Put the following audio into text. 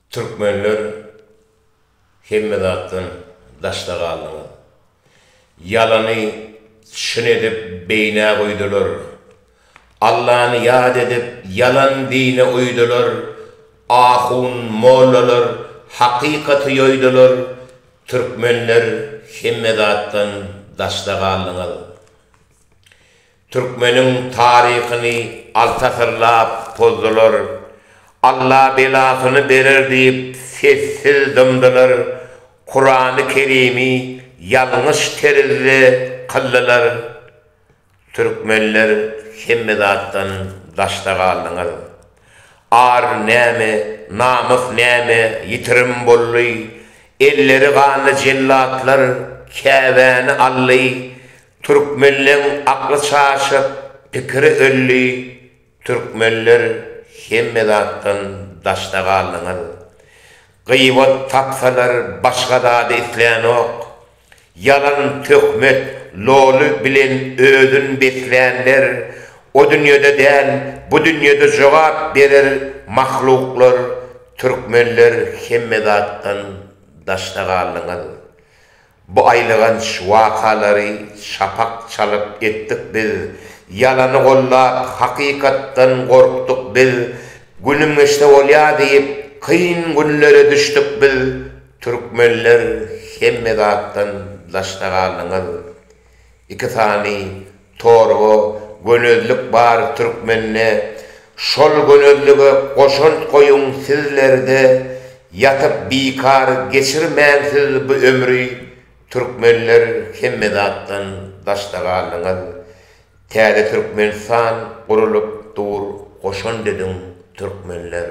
Türkmenler hemmedattan daştağalını yalanı şın edip beyne koydular. Allah'ını yad edip yalan dine uydular. Ahun mollalar hakikati yoydular. Türkmenler hemmedattan daştağalını Türkmenin tarihini altatırlap pozdular. Allah belasını verir deyip sessiz dımdılar. Kur'an-ı Kerim'i yanlış terizli kıldılar. Türkmenler hemmedattan daştağaldılar. Ar näme, namus näme yitirim bolluy. Elleri kanlı cellatlar käbäni allıy. Türkmenlerin aklı şaşıp pikri öllü. Türkmenler hemmedattan daştağaldılar. Gıybat tapsalar başka da isleyen ok. Yalan tökmet lolu bilen ödün besleyenler. O dünyada değil bu dünyada cevap verir mahluklar. Türkmenler hemmedattan daştağaldılar. Bu aylığın vakaları şapak çalıp ettik biz. Yalanı kollap hakikattan korktuk biz. Günüm işte olya deyip kıyın günlere düştük biz. Türkmenler hemmedattan daştağaldılar. İki tane torgu gönüllük var Türkmenine. Şol gönüllüğü koşunt koyun sizlerde. Yatıp bikar geçirmensiz bu ömrü. Türkmenler hemmedattan daştağaldılar. Täze Türkmenistan kurulup dur koşun dedim Türkmenler.